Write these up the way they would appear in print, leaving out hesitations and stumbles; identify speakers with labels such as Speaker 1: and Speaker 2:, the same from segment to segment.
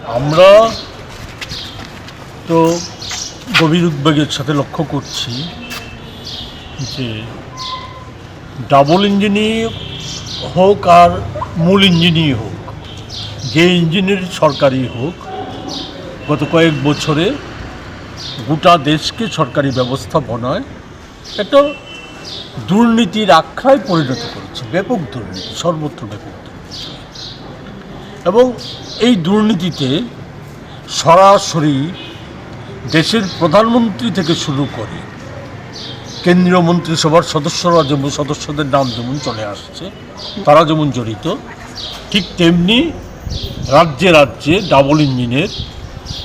Speaker 1: আমরা তো গভীর উদ্বেগের সাথে লক্ষ্য করছি যে ডাবল ইঞ্জিনই হোক আর মূল ইঞ্জিনই হোক, যে ইঞ্জিনের সরকারি হোক, গত কয়েক বছরে গোটা দেশকে সরকারি ব্যবস্থাপনায় একটা দুর্নীতির আখড়ায় পরিণত করেছে। ব্যাপক দুর্নীতি, সর্বত্র ব্যাপক দুর্নীতি। এবং এই দুর্নীতিতে সরাসরি দেশের প্রধানমন্ত্রী থেকে শুরু করে কেন্দ্রীয় মন্ত্রিসভার সদস্যদের নাম যেমন চলে আসছে, তারা যেমন জড়িত, ঠিক তেমনি রাজ্যে রাজ্যে ডাবল ইঞ্জিনের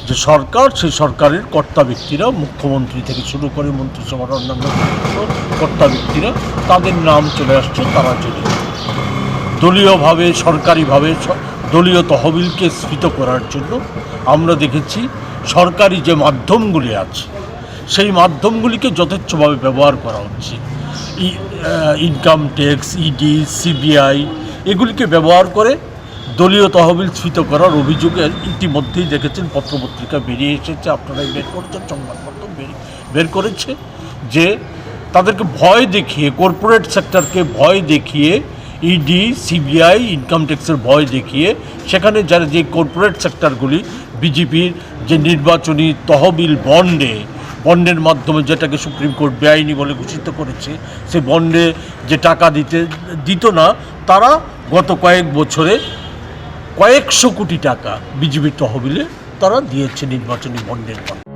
Speaker 1: যে সরকার, সেই সরকারের কর্তা ব্যক্তিরা, মুখ্যমন্ত্রী থেকে শুরু করে মন্ত্রিসভার অন্যান্য কর্তা ব্যক্তিরা, তাদের নাম চলে আসছে, তারা জড়িত। দলীয়ভাবে, সরকারিভাবে দলীয় তহবিলকে স্ফীত করার জন্য আমরা দেখেছি সরকারি যে মাধ্যমগুলি আছে, সেই মাধ্যমগুলিকে যথেচ্ছভাবে ব্যবহার করা হচ্ছে। ইনকাম ট্যাক্স, ইডি, সিবিআই এগুলিকে ব্যবহার করে দলীয় তহবিল স্ফীত করার অভিযোগে ইতিমধ্যেই দেখেছেন, পত্রপত্রিকা বেরিয়ে এসেছে, আপনারাই বের করেছেন, সংবাদপত্র বের করেছে, যে তাদেরকে ভয় দেখিয়ে, কর্পোরেট সেক্টরকে ভয় দেখিয়ে, ইডি, সিবিআই, ইনকাম ট্যাক্সের ভয় দেখিয়ে সেখানে যারা যে কর্পোরেট সেক্টরগুলি বিজেপির যে নির্বাচনী তহবিল বন্ডের মাধ্যমে, যেটাকে সুপ্রিম কোর্ট বেআইনি বলে ঘোষিত করেছে, সে বন্ডে যে টাকা দিত না, তারা গত কয়েক বছরে কয়েকশো কোটি টাকা বিজেপির তহবিলে তারা দিয়েছে নির্বাচনী বন্ডের মাধ্যমে।